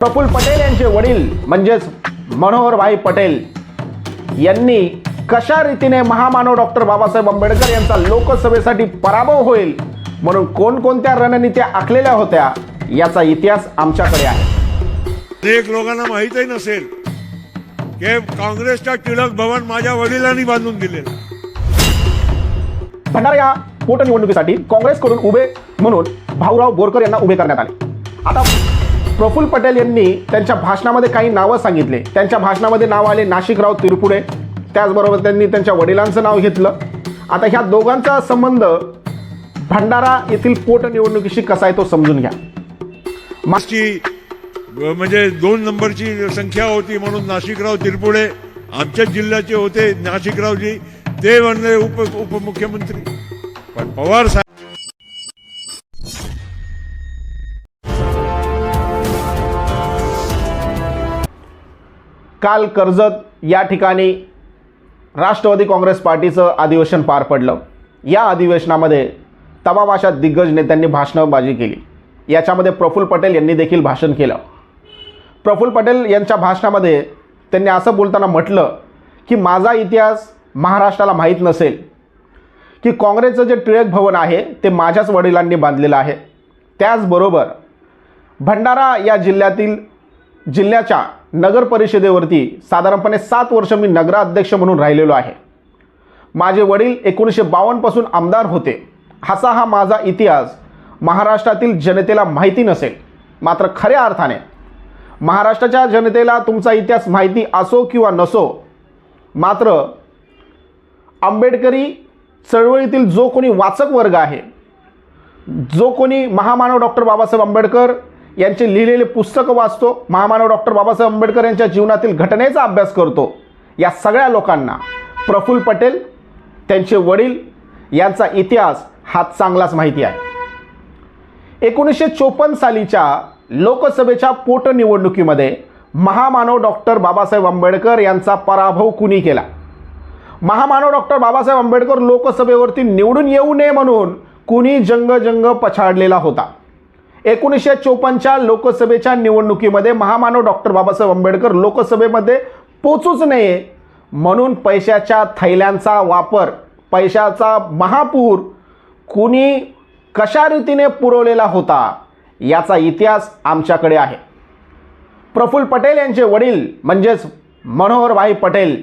प्रफुल्ल पटेल यांचे वडील म्हणजेच मनोहरभाई पटेल यांनी कशा रीतीने महामानव डॉक्टर बाबासाहेब आंबेडकर यांचा लोकसभेसाठी पराभव होईल म्हणून कोणकोणत्या रणनीत्या आखलेल्या होत्या याचा इतिहास आमच्याकडे आहे। अनेक लोकांना माहीतही नसेल की काँग्रेसच्या टिळक भवन माझ्या वडिलांनी बांधून दिलेलं। भंडारा या पोटनिवडणुकीसाठी काँग्रेसकडून उभे म्हणून भाऊराव बोरकर यांना उभे करण्यात आले। आता प्रफुल्ल पटेल यांनी त्यांच्या भाषणामध्ये काही नावं सांगितले। त्यांच्या भाषणामध्ये नाव आले नाशिकराव तिरपुडे, त्याचबरोबर त्यांनी त्यांच्या वडिलांचं नाव घेतलं। आता ह्या दोघांचा संबंध भंडारा येथील पोटनिवडणुकीशी कसा आहे तो समजून घ्या। म्हणजे 2 नंबरची संख्या होती म्हणून नाशिकराव तिरपुडे आमच्या जिल्ह्याचे होते। नाशिकरावजी ते बनले उपमुख्यमंत्री, पण पवार साहेब काल कर्जत या ठिकाणी राष्ट्रवादी काँग्रेस पार्टीचं अधिवेशन पार पडलं। या अधिवेशनामध्ये तमाम अशा दिग्गज नेत्यांनी भाषणबाजी केली। याच्यामध्ये प्रफुल्ल पटेल यांनी देखील भाषण केलं। प्रफुल्ल पटेल यांच्या भाषणामध्ये त्यांनी असं बोलताना म्हटलं की माझा इतिहास महाराष्ट्राला माहीत नसेल की काँग्रेसचं जे टिळक भवन आहे ते माझ्याच वडिलांनी बांधलेलं आहे। त्याचबरोबर भंडारा या जिल्ह्याच्या नगर परिषदेवरती साधारणपणे 7 वर्ष मी नगराध्यक्ष म्हणून राहिलेलो आहे। माझे वडील 1952 पासून आमदार होते। असा हा माझा इतिहास महाराष्ट्रातील जनतेला माहिती नसेल। मात्र खऱ्या अर्थाने महाराष्ट्राच्या जनतेला तुमचा इतिहास माहिती असो किंवा नसो, मात्र आंबेडकरी चळवळीतील जो कोणी वाचक वर्ग आहे, जो कोणी महामानव डॉक्टर बाबासाहेब आंबेडकर यांचे लिहिलेले पुस्तकं वाचतो, महामानव डॉक्टर बाबासाहेब आंबेडकर यांच्या जीवनातील घटनेचा अभ्यास करतो, या सगळ्या लोकांना प्रफुल्ल पटेल, त्यांचे वडील यांचा इतिहास हा चांगलाच माहिती आहे। 1954 सालीच्या लोकसभेच्या पोटनिवडणुकीमध्ये महामानव डॉक्टर बाबासाहेब आंबेडकर यांचा पराभव कुणी केला? महामानव डॉक्टर बाबासाहेब आंबेडकर लोकसभेवरती निवडून येऊ नये म्हणून कुणी जंग पछाडलेला होता। 1954च्या लोकसभेच्या निवडणुकीमध्ये महामानव डॉक्टर बाबासाहेब आंबेडकर लोकसभेमध्ये पोचूच नये म्हणून पैशाच्या थैल्यांचा वापर, पैशाचा महापूर कुणी कशा रीतीने पुरवलेला होता याचा इतिहास आमच्याकडे आहे। प्रफुल्ल पटेल यांचे वडील म्हणजेच मनोहरभाई पटेल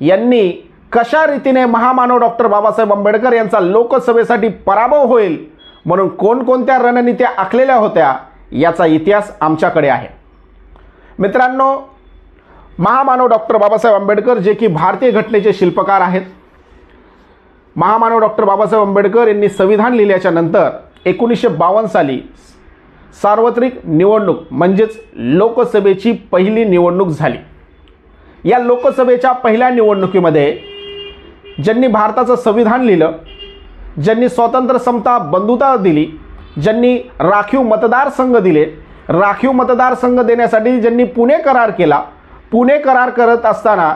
यांनी कशा रीतीने महामानव डॉक्टर बाबासाहेब आंबेडकर यांचा लोकसभेसाठी पराभव होईल म्हणून कोणकोणत्या रणनीत्या आखलेल्या होत्या याचा इतिहास आमच्याकडे आहे। मित्रांनो, महामानव डॉक्टर बाबासाहेब आंबेडकर जे की भारतीय घटनेचे शिल्पकार आहेत। महामानव डॉक्टर बाबासाहेब आंबेडकर यांनी संविधान लिहिल्याच्या नंतर 1952 साली सार्वत्रिक निवडणूक म्हणजेच लोकसभेची पहिली निवडणूक झाली। या लोकसभेच्या पहिल्या निवडणुकीमध्ये ज्यांनी भारताचं संविधान लिहिलं, ज्यांनी स्वातंत्र्य, समता, बंधुता दिली, ज्यांनी राखीव मतदारसंघ दिले, राखीव मतदारसंघ देण्यासाठी ज्यांनी पुणे करार केला, पुणे करार करत असताना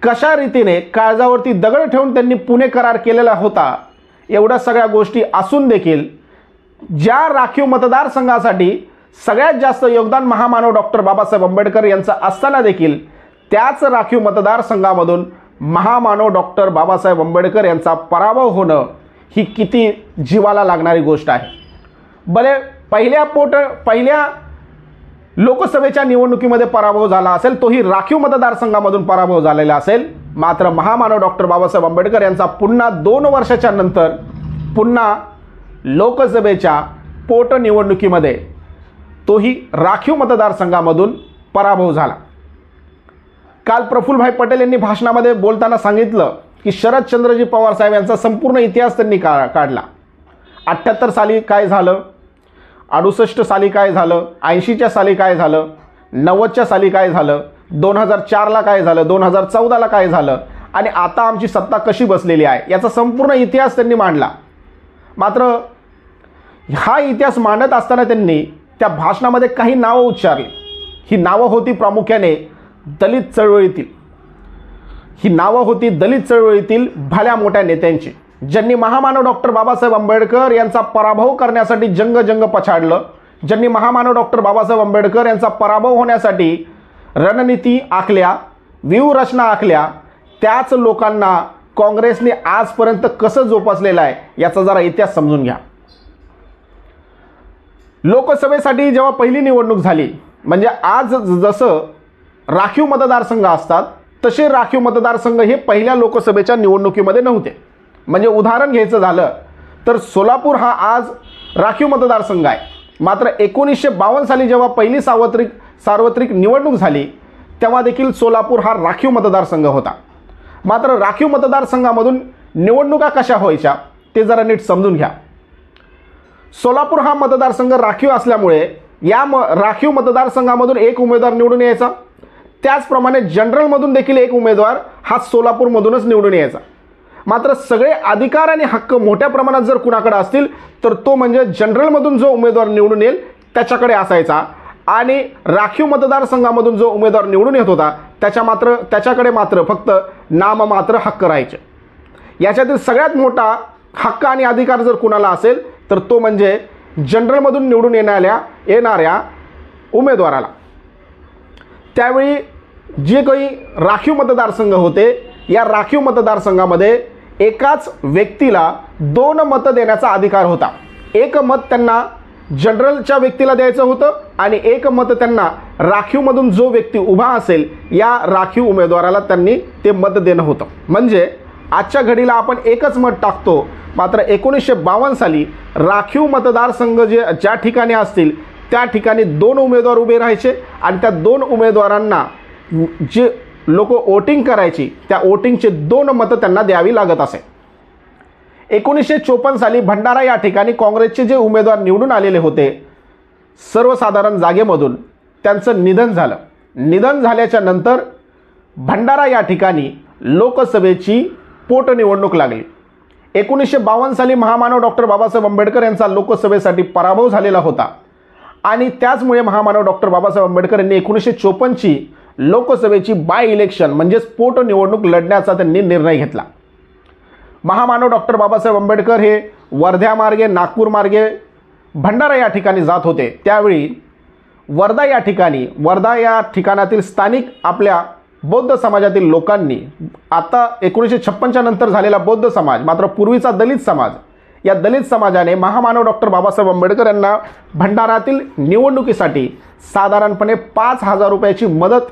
कशा रीतीने काळजावरती दगड ठेवून त्यांनी पुणे करार केलेला होता, एवढ्या सगळ्या गोष्टी असून देखील ज्या राखीव मतदारसंघासाठी सगळ्यात जास्त योगदान महामानव डॉक्टर बाबासाहेब आंबेडकर यांचं असताना देखील त्याच राखीव मतदारसंघामधून महामानव डॉक्टर बाबासाहेब आंबेडकर यांचा पराभव होणं ही किती जीवाला लागणारी गोष्ट आहे। भले पहिल्या लोकसभेच्या निवडणुकीमध्ये पराभव झाला असेल, तोही राखीव मतदारसंघामधून पराभव झालेला असेल, मात्र महामानव डॉक्टर बाबासाहेब आंबेडकर यांचा पुन्हा 2 वर्षाच्या नंतर पुन्हा लोकसभेच्या पोटनिवडणुकीमध्ये तोही राखीव मतदारसंघामधून पराभव झाला। काल प्रफुल्लभाई पटेल यांनी भाषणामध्ये बोलताना सांगितलं की शरदचंद्रजी पवार साहेब यांचा संपूर्ण इतिहास त्यांनी काढला। 78 साली काय झालं, 68 साली काय झालं, 80च्या साली काय झालं, 90च्या साली काय झालं, 2004ला काय झालं, 2014ला काय झालं आणि आता आमची सत्ता कशी बसलेली आहे याचा संपूर्ण इतिहास त्यांनी मांडला। मात्र हा इतिहास मांडत असताना त्यांनी त्या भाषणामध्ये काही नावं उच्चारली। ही नावं होती प्रामुख्याने दलित चळवळीतील भल्या मोठ्या नेत्यांची, ज्यांनी महामानव डॉक्टर बाबासाहेब आंबेडकर यांचा पराभव करण्यासाठी जंग पछाडलं, ज्यांनी महामानव डॉक्टर बाबासाहेब आंबेडकर यांचा पराभव होण्यासाठी रणनीती आखल्या, व्यूहरचना आखल्या, त्याच लोकांना काँग्रेसने आजपर्यंत कसं जोपासलेलं आहे याचा जरा इतिहास समजून घ्या. लोकसभेसाठी जेव्हा पहिली निवडणूक झाली, म्हणजे आज जसं राखीव मतदारसंघ असतात तसे राखीव मतदारसंघ हे पहिल्या लोकसभेच्या निवडणुकीमध्ये नव्हते. म्हणजे उदाहरण घ्यायचं झालं तर सोलापूर हा आज राखीव मतदारसंघ आहे. मात्र 1952 साली जेव्हा पहिली सार्वत्रिक निवडणूक झाली तेव्हा देखील सोलापूर हा राखीव मतदारसंघ होता. मात्र राखीव मतदारसंघामधून निवडणुका कशा व्हायच्या ते जरा नीट समजून घ्या. सोलापूर हा मतदारसंघ राखीव असल्यामुळे या राखीव मतदारसंघामधून एक उमेदवार निवडून यायचा. त्याचप्रमाणे जनरलमधून देखील एक उमेदवार हा सोलापूरमधूनच निवडून यायचा. मात्र सगळे अधिकार आणि हक्क मोठ्या प्रमाणात जर कुणाकडे असतील तर तो म्हणजे जनरलमधून जो उमेदवार निवडून येईल त्याच्याकडे असायचा, आणि राखीव मतदारसंघामधून जो उमेदवार निवडून येत होता त्याच्याकडे मात्र फक्त नाममात्र हक्क राहायचे. याच्यातील सगळ्यात मोठा हक्क आणि अधिकार जर कुणाला असेल तर तो म्हणजे जनरलमधून निवडून येणाऱ्या उमेदवाराला. त्यावेळी जे काही राखीव मतदारसंघ होते, या राखीव मतदारसंघामध्ये एकाच व्यक्तीला 2 मतं देण्याचा अधिकार होता. एक मत त्यांना जनरलच्या व्यक्तीला द्यायचं होतं आणि एक मत त्यांना राखीवमधून जो व्यक्ती उभा असेल या राखीव उमेदवाराला त्यांनी ते मत देणं होतं. म्हणजे आजच्या घडीला आपण एकच मत टाकतो, मात्र 1952 साली राखीव मतदारसंघ ज्या ठिकाणी असतील त्या ठिकाणी 2 उमेदवार उभे राहायचे आणि त्या 2 उमेदवारांना जे लोक वोटिंग करायची त्या वोटिंगचे 2 मतं त्यांना द्यावी लागत असे. 1954 साली भंडारा या ठिकाणी काँग्रेसचे जे उमेदवार निवडून आलेले होते सर्वसाधारण जागेमधून, त्यांचं निधन झालं. निधन झाल्याच्या नंतर भंडारा या ठिकाणी लोकसभेची पोटनिवडणूक लागली. 1952 साली महामानव डॉक्टर बाबासाहेब आंबेडकर यांचा लोकसभेसाठी पराभव झालेला होता आणि त्याचमुळे महामानव डॉक्टर बाबासाहेब आंबेडकर यांनी 1954ची लोकसभेची बाय इलेक्शन म्हणजेच पोटनिवडणूक लढण्याचा त्यांनी निर्णय घेतला. महामानव डॉक्टर बाबासाहेब आंबेडकर हे वर्धा मार्गे, नागपूर मार्गे भंडारा या ठिकाणी जात होते. त्यावेळी वर्धा या ठिकाणातील स्थानिक आपल्या बौद्ध समाजातील लोकांनी, आता 1956च्या नंतर झालेला बौद्ध समाज, मात्र पूर्वीचा दलित समाज, या दलित समाजाने महामानव डॉक्टर बाबासाहेब आंबेडकर यांना भंडारातील निवडणुकीसाठी साधारणपणे 5,000 रुपयाची मदत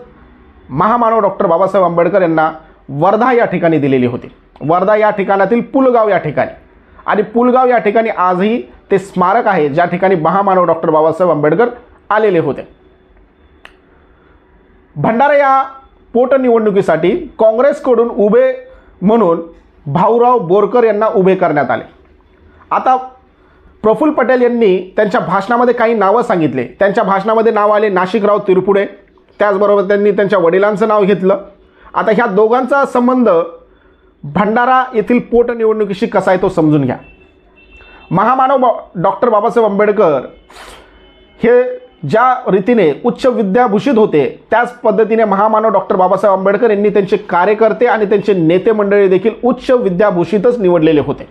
महामानव डॉक्टर बाबासाहेब आंबेडकर यांना वर्धा या ठिकाणी दिलेली होती. वर्धा या ठिकाणातील पुलगाव या ठिकाणी, आणि पुलगाव या ठिकाणी आजही ते स्मारक आहे ज्या ठिकाणी महामानव डॉक्टर बाबासाहेब आंबेडकर आलेले होते. भंडारा या पोटनिवडणुकीसाठी काँग्रेसकडून उभे म्हणून भाऊराव बोरकर यांना उभे करण्यात आले. आता प्रफुल्ल पटेल यांनी त्यांच्या भाषणामध्ये काही नावं सांगितले. त्यांच्या भाषणामध्ये नाव आले नाशिकराव तिरपुडे, त्याचबरोबर त्यांनी त्यांच्या वडिलांचं नाव घेतलं. आता ह्या दोघांचा संबंध भंडारा येथील पोटनिवडणुकीशी कसा आहे तो समजून घ्या. महामानव डॉक्टर बाबासाहेब आंबेडकर हे ज्या रीतीने उच्च विद्याभूषित होते त्याच पद्धतीने महामानव डॉक्टर बाबासाहेब आंबेडकर यांनी त्यांचे कार्यकर्ते आणि त्यांचे नेते मंडळी देखील उच्च विद्याभूषितच निवडलेले होते.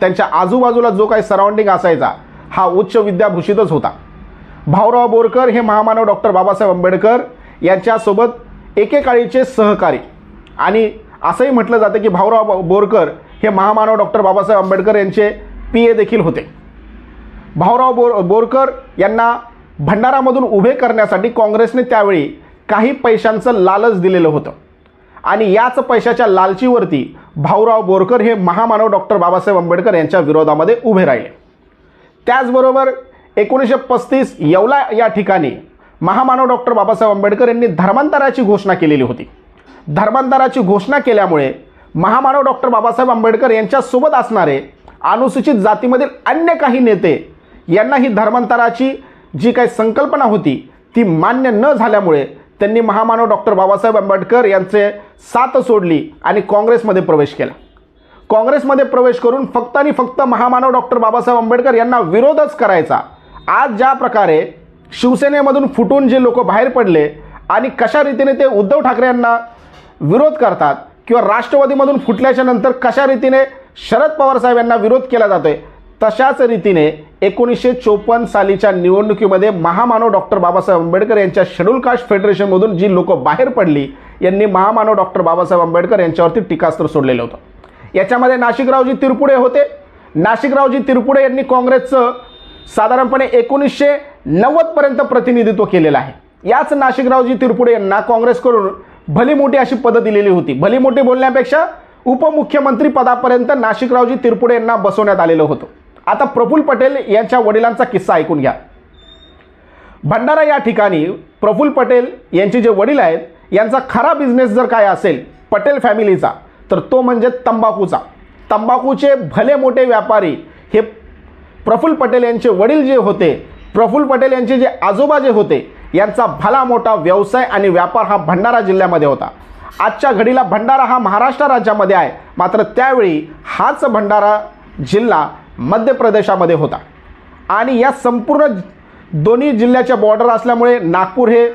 त्यांच्या आजूबाजूला जो काही सराउंडिंग असायचा हा उच्च विद्याभूषितच होता. भाऊराव बोरकर हे महामानव डॉक्टर बाबासाहेब आंबेडकर यांच्यासोबत एकेकाळीचे सहकारी, आणि असंही म्हटलं जातं की भाऊराव बोरकर हे महामानव डॉक्टर बाबासाहेब आंबेडकर यांचे PA देखील होते. भाऊराव बोरकर यांना भंडारामधून उभे करण्यासाठी काँग्रेसने त्यावेळी काही पैशांचं लालच दिलेलं होतं आणि याच पैशाच्या लालचीवरती भाऊराव बोरकर हे महामानव डॉक्टर बाबासाहेब आंबेडकर यांच्या विरोधामध्ये उभे राहिले. त्याचबरोबर 1935 येवला या ठिकाणी महामानव डॉक्टर बाबासाहेब आंबेडकर यांनी धर्मांतराची घोषणा केलेली होती. धर्मांतराची घोषणा केल्यामुळे महामानव डॉक्टर बाबासाहेब आंबेडकर यांच्यासोबत असणारे अनुसूचित जातीमधील अन्य काही नेते यांना ही धर्मांतराची जी काही संकल्पना होती ती मान्य न झाल्यामुळे त्यांनी महामानव डॉक्टर बाबासाहेब आंबेडकर यांचे साथ सोडली आणि काँग्रेसमध्ये प्रवेश केला. काँग्रेसमध्ये प्रवेश करून फक्त आणि फक्त महामानव डॉक्टर बाबासाहेब आंबेडकर यांना विरोधच करायचा. आज ज्या प्रकारे शिवसेनेमधून फुटून जे लोक बाहेर पडले आणि कशा रीतीने ते उद्धव ठाकरे यांना विरोध करतात, किंवा राष्ट्रवादीमधून फुटल्याच्या नंतर कशा रीतीने शरद पवार साहेब यांना विरोध केला जातोय, तशाच रीतीने 1954 सालीच्या निवडणुकीमध्ये महामानव डॉक्टर बाबासाहेब आंबेडकर यांच्या शेड्यूल कास्ट फेडरेशनमधून जी लोक बाहेर पडली यांनी महामानव डॉक्टर बाबासाहेब आंबेडकर यांच्यावरती टीकास्त्र सोडलेलं होतं। याच्यामध्ये नाशिकरावजी तिरपुडे होते। नाशिकरावजी तिरपुडे यांनी काँग्रेसचं साधारणपणे 1990 पर्यंत प्रतिनिधित्व केलेलं आहे। याच नाशिकरावजी तिरपुडे यांना काँग्रेसकडून भली मोठी अशी पदं दिलेली होती। भली मोठी बोलण्यापेक्षा उपमुख्यमंत्री पदापर्यंत नाशिकरावजी तिरपुडे यांना बसवण्यात आलेलं होतं। आता प्रफुल्ल पटेल यांच्या वडिलांचा किस्सा ऐकून घ्या। भंडारा या ठिकाणी प्रफुल्ल पटेल यांचे जे वडील आहेत यांचा खरा बिझनेस जर काय असेल पटेल फॅमिलीचा तर तो म्हणजे तंबाखूचा। तंबाखूचे भले मोठे व्यापारी हे प्रफुल्ल पटेल यांचे वडील जे होते, प्रफुल्ल पटेल यांचे जे आजोबा जे होते यांचा भला मोठा व्यवसाय आणि व्यापार हा भंडारा जिल्ह्यामध्ये होता। आजच्या घडीला भंडारा हा महाराष्ट्र राज्यामध्ये आहे, मात्र त्यावेळी हाच भंडारा जिल्हा मध्य प्रदेशामध्ये होता आणि या संपूर्ण दोन्ही जिल्ह्याच्या बॉर्डर असल्यामुळे नागपूर हे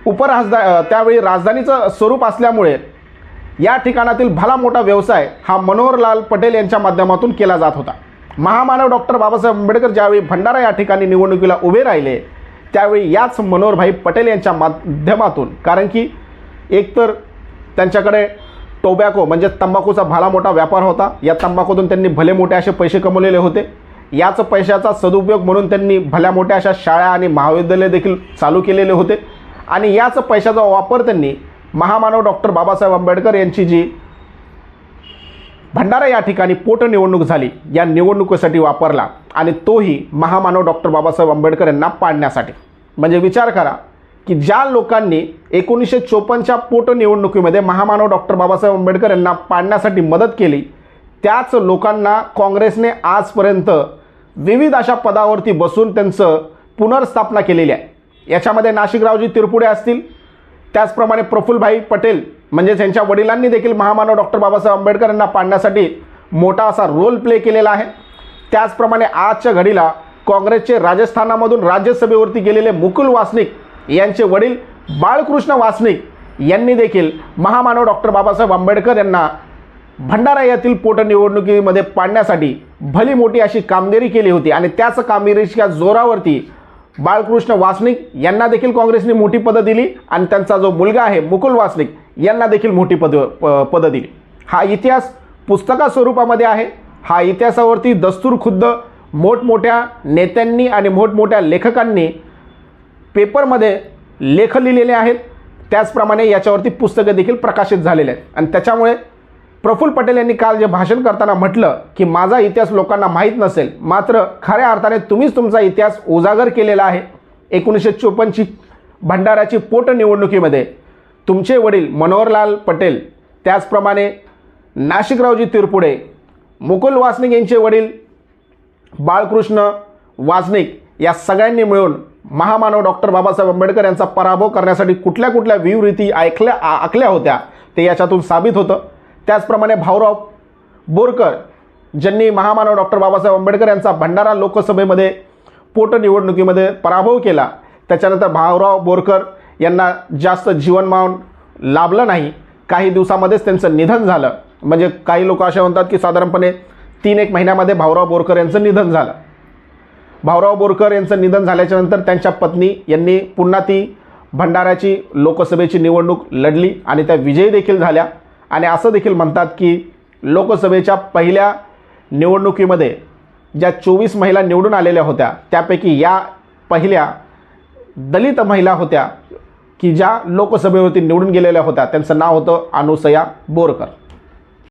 त्यावेळी राजधानीचं स्वरूप असल्यामुळे या ठिकाणातील भला मोठा व्यवसाय हा मनोहरलाल पटेल यांच्या माध्यमातून केला जात होता। महामानव डॉक्टर बाबासाहेब आंबेडकर ज्यावेळी भंडारा या ठिकाणी निवडणुकीला उभे राहिले त्यावेळी याच मनोहरभाई पटेल यांच्या माध्यमातून, कारण की एकतर त्यांच्याकडे टोबॅको म्हणजे तंबाखूचा भला मोठा व्यापार होता, या तंबाखूतून त्यांनी भले मोठे असे पैसे कमवलेले होते। याच पैशाचा सदुपयोग म्हणून त्यांनी भल्या मोठ्या अशा शाळा आणि महाविद्यालय देखील चालू केलेले होते आणि याच पैशाचा वापर त्यांनी महामानव डॉक्टर बाबासाहेब आंबेडकर यांची जी भंडारा या ठिकाणी पोटनिवडणूक झाली या निवडणुकीसाठी वापरला आणि तोही महामानव डॉक्टर बाबासाहेब आंबेडकर यांना पाडण्यासाठी। म्हणजे विचार करा की ज्या लोकांनी 1954च्या पोटनिवडणुकीमध्ये महामानव डॉक्टर बाबासाहेब आंबेडकर यांना पाडण्यासाठी मदत केली त्याच लोकांना काँग्रेसने आजपर्यंत विविध अशा पदावरती बसून त्यांचं पुनर्स्थापना केलेली आहे। याच्यामध्ये नाशिकरावजी तिरपुडे असतील, त्याचप्रमाणे प्रफुल्लभाई पटेल म्हणजे त्यांच्या वडिलांनी देखील महामानव डॉक्टर बाबासाहेब आंबेडकर यांना पाडण्यासाठी मोठा असा रोल प्ले केलेला आहे। त्याचप्रमाणे आजच्या घडीला काँग्रेसचे राजस्थानामधून राज्यसभेवरती गेलेले मुकुल वासनिक यांचे वडील बाळकृष्ण वासनिक यांनी देखील महामानव डॉक्टर बाबासाहेब आंबेडकर यांना भंडारा येथील पोटनिवडणुकीमध्ये पाडण्यासाठी भली मोठी अशी कामगिरी केली होती आणि त्याच कामगिरीच्या जोरावरती बाळकृष्ण वासनिक यांना देखील काँग्रेसने मोठी पदं दिली आणि त्यांचा जो मुलगा आहे मुकुल वासनिक यांना देखील मोठी पदं दिली। हा इतिहास पुस्तका स्वरूपामध्ये आहे। हा इतिहासावरती दस्तूर खुद्द मोठमोठ्या नेत्यांनी आणि मोठमोठ्या लेखकांनी पेपरमध्ये लेख लिहिलेले आहेत। त्याचप्रमाणे याच्यावरती पुस्तकं देखील प्रकाशित झालेले आहेत आणि त्याच्यामुळे प्रफुल्ल पटेल यांनी काल जे भाषण करताना म्हटलं की माझा इतिहास लोकांना माहीत नसेल, मात्र खऱ्या अर्थाने तुम्हीच तुमचा इतिहास उजागर केलेला आहे। 1954ची भंडाऱ्याची पोटनिवडणुकीमध्ये तुमचे वडील मनोहरलाल पटेल, त्याचप्रमाणे नाशिकरावजी तिरपुडे, मुकुल वासनिक यांचे वडील बाळकृष्ण वासनिक या सगळ्यांनी मिळून महामानव डॉक्टर बाबासाहेब आंबेडकर यांचा पराभव करण्यासाठी कुठल्या कुठल्या व्यूहरीती आखल्या होत्या ते याच्यातून साबित होतं। त्याचप्रमाणे भाऊराव बोरकर ज्यांनी महामानव डॉक्टर बाबासाहेब आंबेडकर यांचा भंडारा लोकसभेमध्ये पोटनिवडणुकीमध्ये पराभव केला, त्याच्यानंतर भाऊराव बोरकर यांना जास्त जीवनमान लाभलं नाही, काही दिवसामध्येच त्यांचं निधन झालं। म्हणजे काही लोक असे म्हणतात की साधारणपणे 3-1 महिन्यामध्ये भाऊराव बोरकर यांचं निधन झालं। भाऊराव बोरकर यांचं निधन झाल्याच्या नंतर त्यांच्या पत्नी यांनी पुन्हा ती भंडाऱ्याची लोकसभेची निवडणूक लढली आणि त्या विजयी देखील झाल्या आणि असं देखील म्हणतात की लोकसभेच्या पहिल्या निवडणुकीमध्ये ज्या 24 महिला निवडून आलेल्या होत्या त्यापैकी या पहिल्या दलित महिला होत्या की ज्या लोकसभेवरती निवडून गेलेल्या होत्या। त्यांचं नाव होतं अनुसया बोरकर।